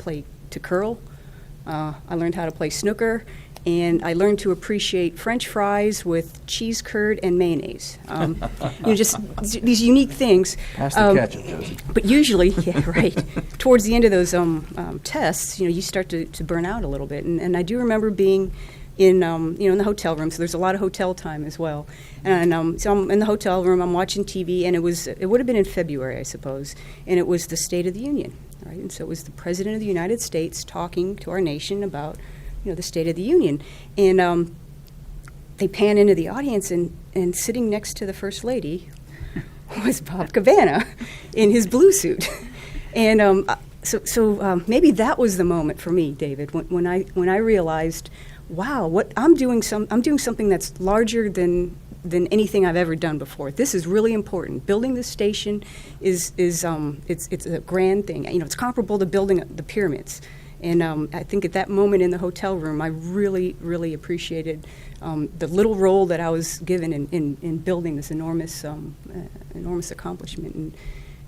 to curl. I learned how to play snooker. And I learned to appreciate French fries with cheese curd and mayonnaise. Just these unique things. Pass the ketchup, Josie. But usually, yeah, right. Towards the end of those tests, you start to burn out a little bit. And I do remember being in in the hotel room. So there's a lot of hotel time as well. And so I'm in the hotel room. I'm watching TV, and it would have been in February, I suppose, and it was the State of the Union, right? And so it was the President of the United States talking to our nation about the State of the Union, and they pan into the audience, and sitting next to the First Lady was Bob Cabana in his blue suit, and so maybe that was the moment for me, David, when I realized, wow, what I'm doing something that's larger than anything I've ever done before. This is really important. Building this station is it's a grand thing. It's comparable to building the pyramids. And I think at that moment in the hotel room, I really, really appreciated the little role that I was given in building this enormous accomplishment.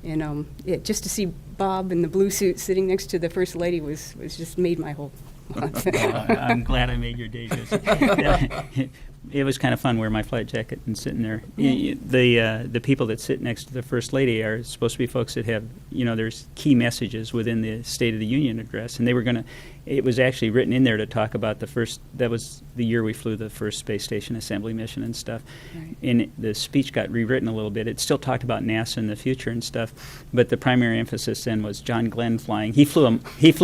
And just to see Bob in the blue suit sitting next to the First Lady was just made my whole month. I'm glad I made your day, Josie. It was kind of fun wearing my flight jacket and sitting there. The people that sit next to the First Lady are supposed to be folks that have, there's key messages within the State of the Union address, and they were going to, it was actually written in there to talk about that was the year we flew the first space station assembly mission and stuff. Right. And the speech got rewritten a little bit. It still talked about NASA in the future and stuff, but the primary emphasis then was John Glenn flying. He flew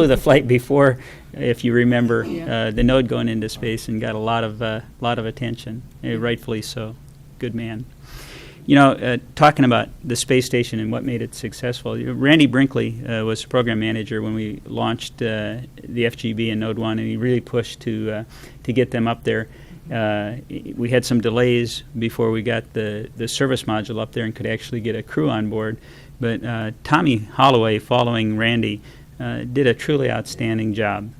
the flight before, if you remember, the node going into space, and got a lot of attention, rightfully so. Good man. Talking about the space station and what made it successful, Randy Brinkley was the program manager when we launched the FGB and Node 1, and he really pushed to get them up there. We had some delays before we got the service module up there and could actually get a crew on board. But Tommy Holloway, following Randy, did a truly outstanding job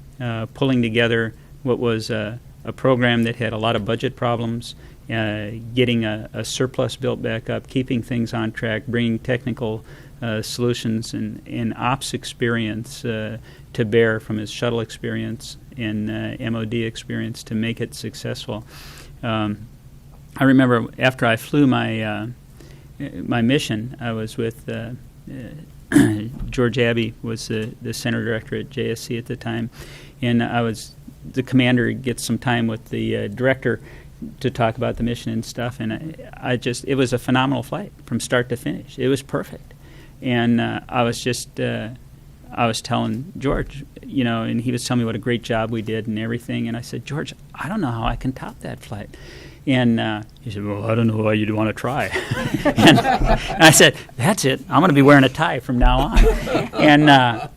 pulling together what was a program that had a lot of budget problems, getting a surplus built back up, keeping things on track, bringing technical solutions and ops experience to bear from his shuttle experience and MOD experience to make it successful. I remember after I flew my mission, I was with George Abbey was the center director at JSC at the time, and the commander gets some time with the director to talk about the mission and stuff, and it was a phenomenal flight from start to finish. It was perfect, and I was telling George, and he was telling me what a great job we did and everything, and I said, George, I don't know how I can top that flight. And he said, well, I don't know why you'd want to try. and I said, that's it. I'm going to be wearing a tie from now on. And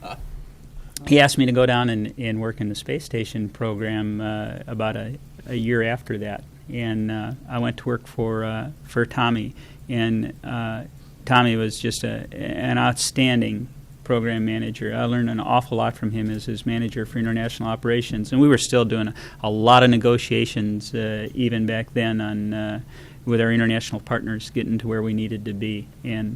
he asked me to go down and work in the space station program about a year after that. And I went to work for Tommy. And Tommy was just an outstanding program manager. I learned an awful lot from him as his manager for international operations, and we were still doing a lot of negotiations even back then on with our international partners, getting to where we needed to be. And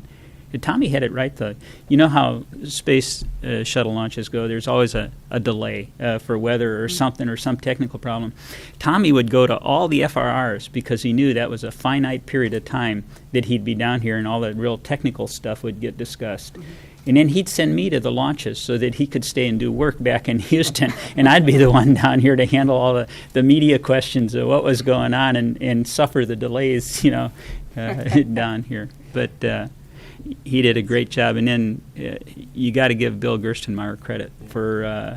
Tommy had it right, though. You know how space shuttle launches go? There's always a delay for weather or something or some technical problem. Tommy would go to all the FRRs because he knew that was a finite period of time that he'd be down here and all the real technical stuff would get discussed. Mm-hmm. And then he'd send me to the launches so that he could stay and do work back in Houston, and I'd be the one down here to handle all the media questions of what was going on and suffer the delays, down here. But he did a great job. And then you got to give Bill Gerstenmaier credit for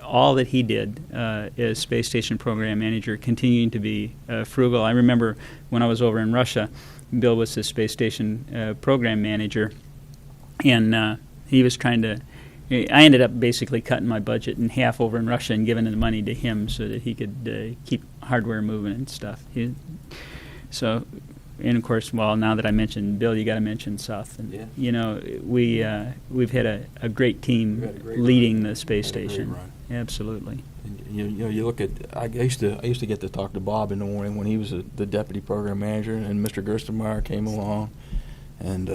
all that he did as space station program manager, continuing to be frugal. I remember when I was over in Russia, Bill was the space station program manager. And he was trying to. I ended up basically cutting my budget in half over in Russia and giving the money to him so that he could keep hardware moving and stuff. And of course, now that I mentioned Bill, you got to mention Seth. And, we've had a great team leading the space station. Absolutely. And, you look at. I used to get to talk to Bob in the morning when he was the deputy program manager, and Mr. Gerstenmaier came along. And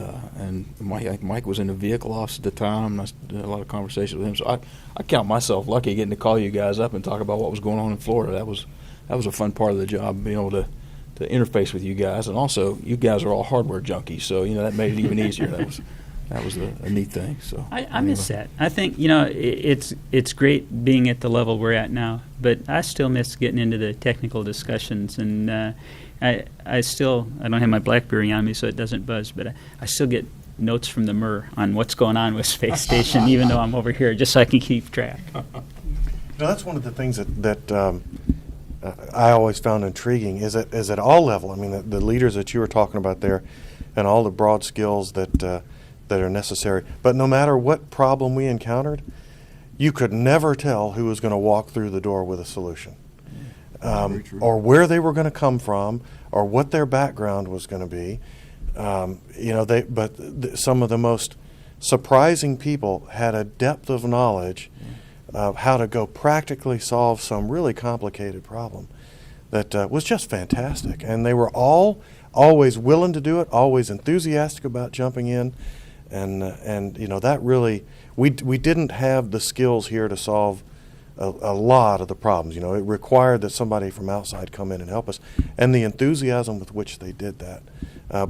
Mike was in the vehicle office at the time, and I did a lot of conversations with him. So I count myself lucky getting to call you guys up and talk about what was going on in Florida. That was a fun part of the job, being able to interface with you guys. And also, you guys are all hardware junkies, so that made it even easier. That That was a neat thing. So I miss that. I think, it's great being at the level we're at now, but I still miss getting into the technical discussions. And I don't have my BlackBerry on me, so it doesn't buzz, but I still get notes from the MER on what's going on with Space Station, even though I'm over here, just so I can keep track. That's one of the things that I always found intriguing is at all level. I mean, the leaders that you were talking about there, and all the broad skills that are necessary. But no matter what problem we encountered, you could never tell who was going to walk through the door with a solution, or where they were going to come from, or what their background was going to be. Some of the most surprising people had a depth of knowledge of how to go practically solve some really complicated problem that was just fantastic. And they were all always willing to do it, always enthusiastic about jumping in. And that really, we didn't have the skills here to solve a lot of the problems. It required that somebody from outside come in and help us. And the enthusiasm with which they did that,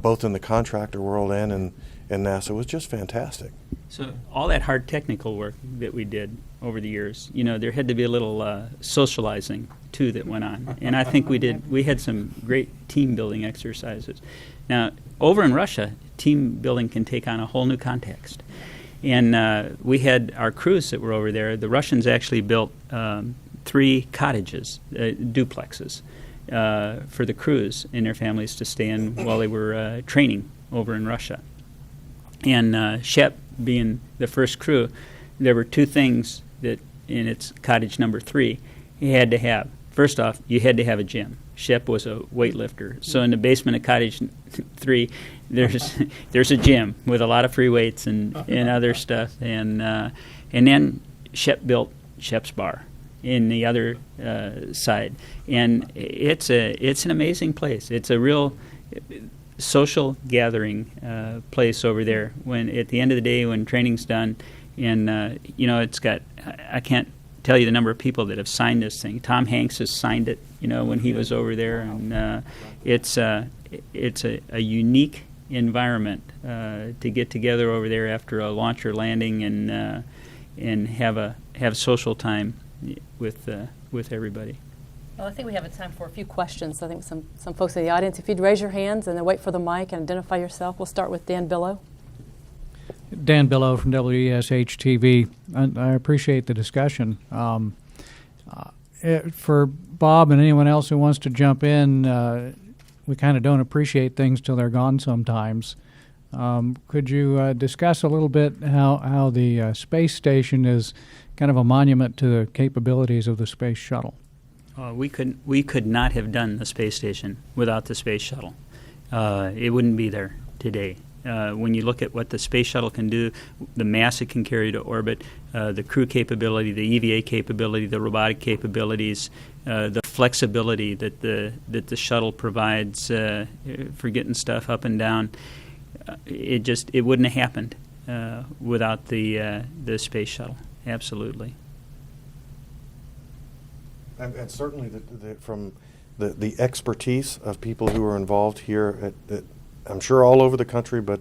both in the contractor world and in NASA, was just fantastic. So all that hard technical work that we did over the years, there had to be a little socializing, too, that went on. And I think we had some great team building exercises. Now, over in Russia, team building can take on a whole new context. And we had our crews that were over there. The Russians actually built 3 cottages, duplexes, for the crews and their families to stay in while they were training over in Russia. And Shep being the first crew, there were 2 things that in its cottage number 3 he had to have. First off, you had to have a gym. Shep was a weightlifter. So in the basement of cottage 3, there's a gym with a lot of free weights and other stuff. And then Shep built Shep's Bar in the other side. And it's an amazing place. It's a real social gathering place over there. When at the end of the day, when training's done, and it's got, I can't tell you the number of people that have signed this thing. Tom Hanks has signed it, when he was over there, and it's a unique environment to get together over there after a launch or landing and have social time with everybody. Well, I think we have a time for a few questions. I think some folks in the audience, if you'd raise your hands and then wait for the mic and identify yourself. We'll start with Dan Billow. Dan Billow from WESH-TV. I appreciate the discussion. For Bob and anyone else who wants to jump in, we kind of don't appreciate things till they're gone sometimes. Could you discuss a little bit how the space station is kind of a monument to the capabilities of the space shuttle? We could not have done the space station without the space shuttle. It wouldn't be there today. When you look at what the space shuttle can do, the mass it can carry to orbit, the crew capability, the EVA capability, the robotic capabilities, the flexibility that the shuttle provides for getting stuff up and down, it wouldn't have happened without the space shuttle. Absolutely. And certainly from the expertise of people who are involved here at I'm sure all over the country, but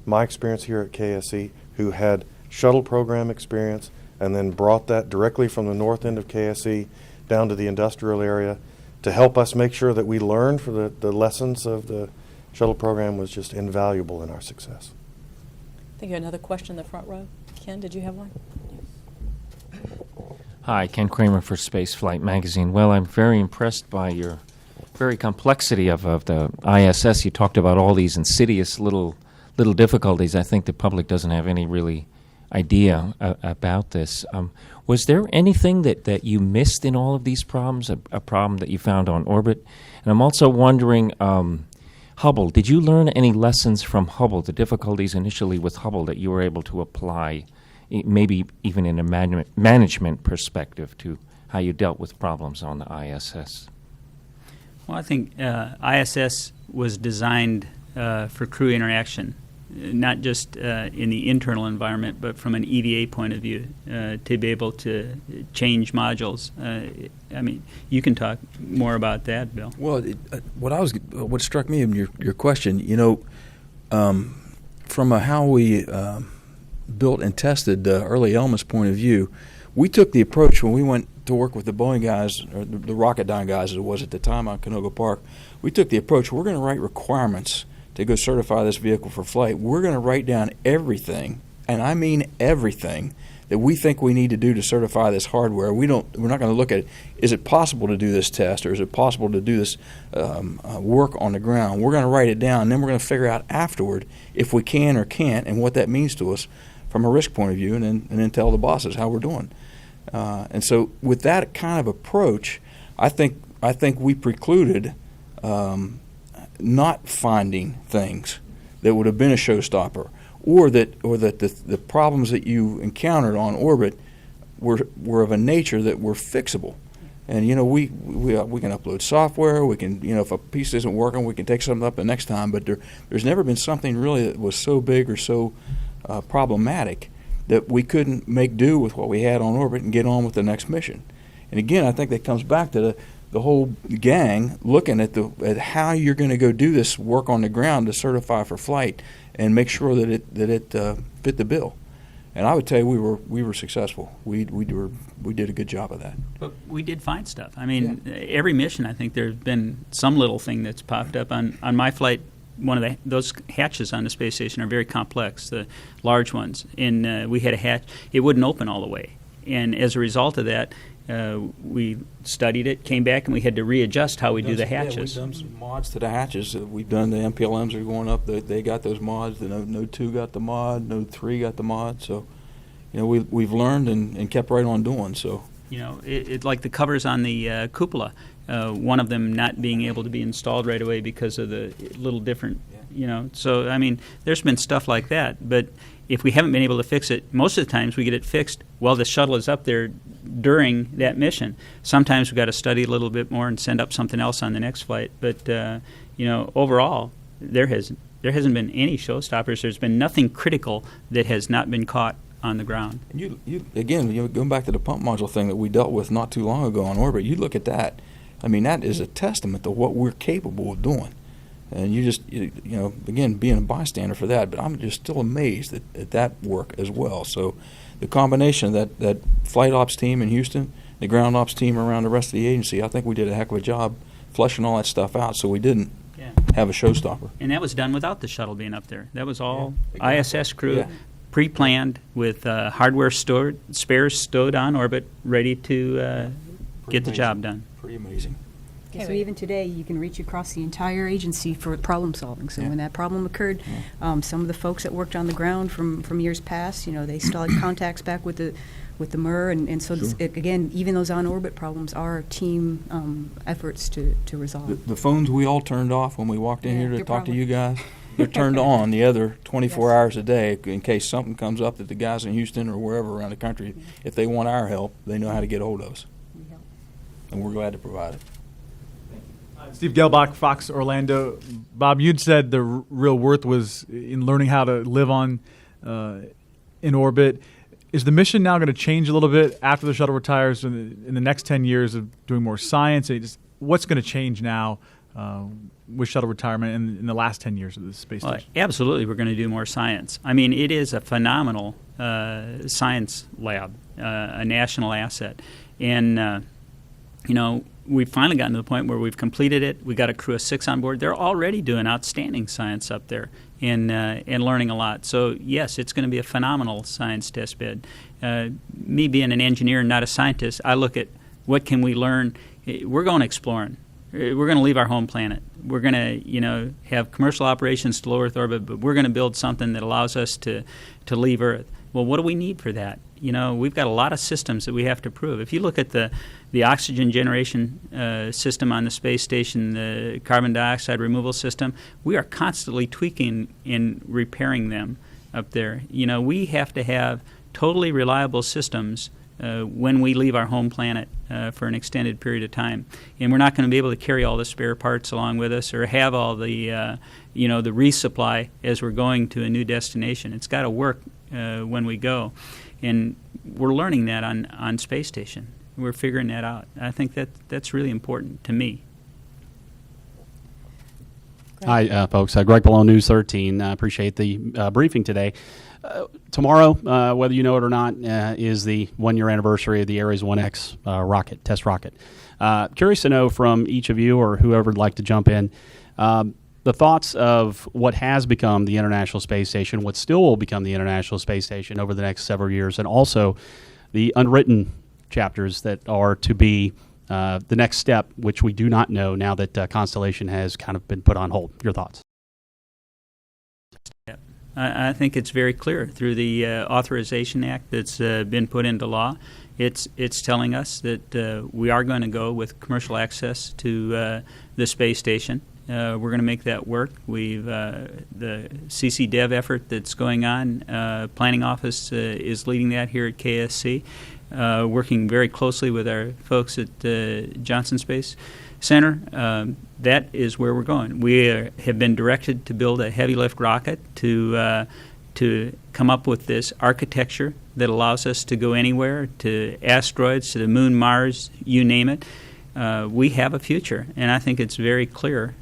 my experience here at KSC, who had shuttle program experience and then brought that directly from the north end of KSC down to the industrial area to help us make sure that we learned for the lessons of the shuttle program, was just invaluable in our success. I think you had another question in the front row. Ken, did you have one? Hi, Ken Kramer for Spaceflight Magazine. Well, I'm very impressed by your very complexity of the ISS. You talked about all these insidious little difficulties. I think the public doesn't have any really idea about this. Was there anything that you missed in all of these problems, a problem that you found on orbit? And I'm also wondering, Hubble, did you learn any lessons from Hubble, the difficulties initially with Hubble that you were able to apply, maybe even in a management perspective, to how you dealt with problems on the ISS? Well, I think ISS was designed for crew interaction, not just in the internal environment, but from an EVA point of view, to be able to change modules. I mean, you can talk more about that, Bill. Well, what struck me in your question, from a how we built and tested early elements point of view, we took the approach when we went to work with the Boeing guys, or the Rocketdyne guys as it was at the time on Canoga Park. We took the approach, we're going to write requirements to go certify this vehicle for flight. We're going to write down everything, and I mean everything, that we think we need to do to certify this hardware. We're not going to look at, is it possible to do this test, or is it possible to do this work on the ground? We're going to write it down, and then we're going to figure out afterward if we can or can't, and what that means to us from a risk point of view, and then tell the bosses how we're doing. And so with that kind of approach, I think we precluded not finding things that would have been a showstopper, or that the problems that you encountered on orbit were of a nature that were fixable. And we can upload software. We can, if a piece isn't working, we can take something up the next time. But there's never been something really that was so big or so problematic that we couldn't make do with what we had on orbit and get on with the next mission. And again, I think that comes back to the whole gang looking at how you're going to go do this work on the ground to certify for flight and make sure that it fit the bill. And I would tell you we were successful. We did a good job of that. But we did find stuff. I mean, every mission, I think there's been some little thing that's popped up. On my flight, one of those hatches on the space station are very complex, the large ones. And we had a hatch. It wouldn't open all the way. And as a result of that, we studied it, came back, and we had to readjust how we do the hatches. Yeah, we've done some mods to the hatches. We've done the MPLMs are going up. They got those mods. The Node 2 got the mod. Node 3 got the mod. So, we've learned and kept right on doing. So, it like the covers on the cupola. One of them not being able to be installed right away because of the little different, So, I mean, there's been stuff like that. But if we haven't been able to fix it, most of the times we get it fixed while the shuttle is up there during that mission. Sometimes we've got to study a little bit more and send up something else on the next flight. But, overall, there hasn't been any showstoppers. There's been nothing critical that has not been caught on the ground. And you again, going back to the pump module thing that we dealt with not too long ago on orbit, you look at that. I mean, that is a testament to what we're capable of doing. And you just, again, being a bystander for that, but I'm just still amazed at that work as well. So the combination of that flight ops team in Houston, the ground ops team around the rest of the agency, I think we did a heck of a job fleshing all that stuff out so we didn't have a showstopper. And that was done without the shuttle being up there. That was all ISS crew, pre-planned with hardware spares stowed on orbit, ready to get the job done. Pretty amazing. Okay, so even today, you can reach across the entire agency for problem solving. So when that problem occurred, some of the folks that worked on the ground from years past, they still had contacts back with the MER, and so again, even those on-orbit problems are team efforts to resolve. The phones we all turned off when we walked in here to talk to you guys, they're turned on the other 24 hours a day in case something comes up that the guys in Houston or wherever around the country, if they want our help, they know how to get a hold of us. And we're glad to provide it. Steve Gelbach, Fox Orlando. Bob, you'd said the real worth was in learning how to live on in orbit. Is the mission now going to change a little bit after the shuttle retires in the next 10 years of doing more science? What's going to change now with shuttle retirement in the last 10 years of the space station? Absolutely, we're going to do more science. I mean, it is a phenomenal science lab, a national asset. And, we've finally gotten to the point where we've completed it. We've got a crew of 6 on board. They're already doing outstanding science up there and learning a lot. So, yes, it's going to be a phenomenal science test bed. Me being an engineer and not a scientist, I look at what can we learn. We're going exploring. We're going to leave our home planet. We're going to, have commercial operations to low Earth orbit, but we're going to build something that allows us to leave Earth. Well, what do we need for that? We've got a lot of systems that we have to prove. If you look at the oxygen generation system on the space station, the carbon dioxide removal system, we are constantly tweaking and repairing them up there. We have to have totally reliable systems when we leave our home planet for an extended period of time. And we're not going to be able to carry all the spare parts along with us or have all the, the resupply as we're going to a new destination. It's got to work when we go. And we're learning that on space station. We're figuring that out. I think that's really important to me. Hi, folks. Greg Pallone, News 13. Appreciate the briefing today. Tomorrow, whether you know it or not, is the one-year anniversary of the Ares 1X rocket, test rocket. Curious to know from each of you or whoever would like to jump in, the thoughts of what has become the International Space Station, what still will become the International Space Station over the next several years, and also the unwritten chapters that are to be the next step, which we do not know now that Constellation has kind of been put on hold. Your thoughts? I think it's very clear through the Authorization Act that's been put into law. It's telling us that we are going to go with commercial access to the space station. We're going to make that work. We've the CC Dev effort that's going on. Planning Office is leading that here at KSC, working very closely with our folks at Johnson Space Center. That is where we're going. We have been directed to build a heavy lift rocket to come up with this architecture that allows us to go anywhere, to asteroids, to the moon, Mars, you name it. We have a future, and I think it's very clear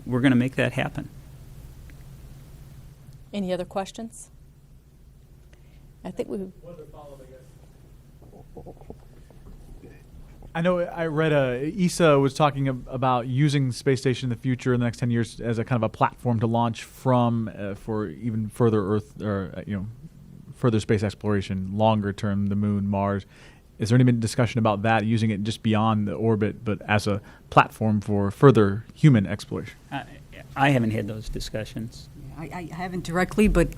we're going to make that happen. Any other questions? I think we. I know I read ESA was talking about using the space station in the future in the next 10 years as a kind of a platform to launch from for even further Earth or further space exploration, longer term, the moon, Mars. Is there any discussion about that, using it just beyond the orbit, but as a platform for further human exploration? I haven't had those discussions. I haven't directly, but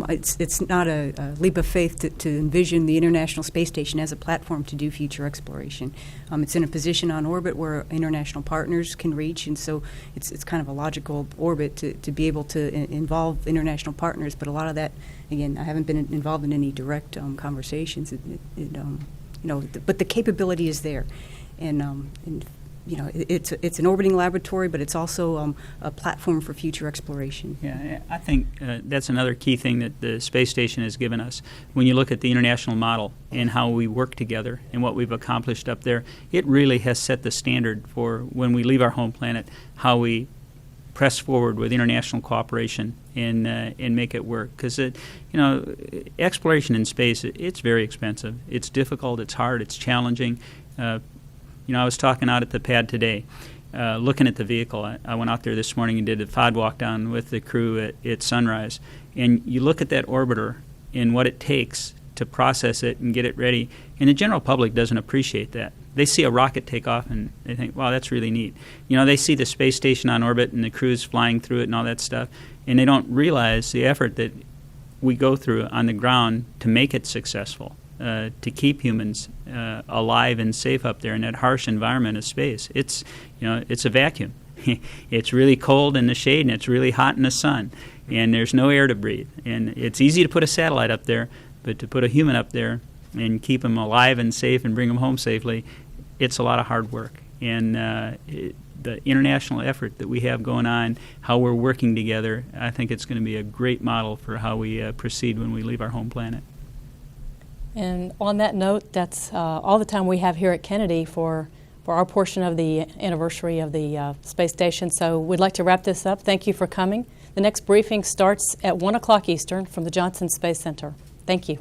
it's not a leap of faith to envision the International Space Station as a platform to do future exploration. It's in a position on orbit where international partners can reach, and so it's kind of a logical orbit to be able to involve international partners. But a lot of that, again, I haven't been involved in any direct conversations. But the capability is there, and it's an orbiting laboratory, but it's also a platform for future exploration. Yeah, I think that's another key thing that the space station has given us. When you look at the international model and how we work together and what we've accomplished up there, it really has set the standard for when we leave our home planet, how we press forward with international cooperation and make it work. Because exploration in space, it's very expensive. It's difficult. It's hard. It's challenging. I was talking out at the pad today, looking at the vehicle. I went out there this morning and did a FOD walk down with the crew at sunrise. And you look at that orbiter and what it takes to process it and get it ready. And the general public doesn't appreciate that. They see a rocket take off and they think, wow, that's really neat. They see the space station on orbit and the crews flying through it and all that stuff. And they don't realize the effort that we go through on the ground to make it successful. To keep humans alive and safe up there in that harsh environment of space. It's a vacuum. It's really cold in the shade and it's really hot in the sun, and there's no air to breathe. And it's easy to put a satellite up there, but to put a human up there and keep them alive and safe and bring them home safely, it's a lot of hard work. And the international effort that we have going on, how we're working together, I think it's going to be a great model for how we proceed when we leave our home planet. And on that note, that's all the time we have here at Kennedy for our portion of the anniversary of the space station. So we'd like to wrap this up. Thank you for coming. The next briefing starts at 1 o'clock Eastern from the Johnson Space Center. Thank you.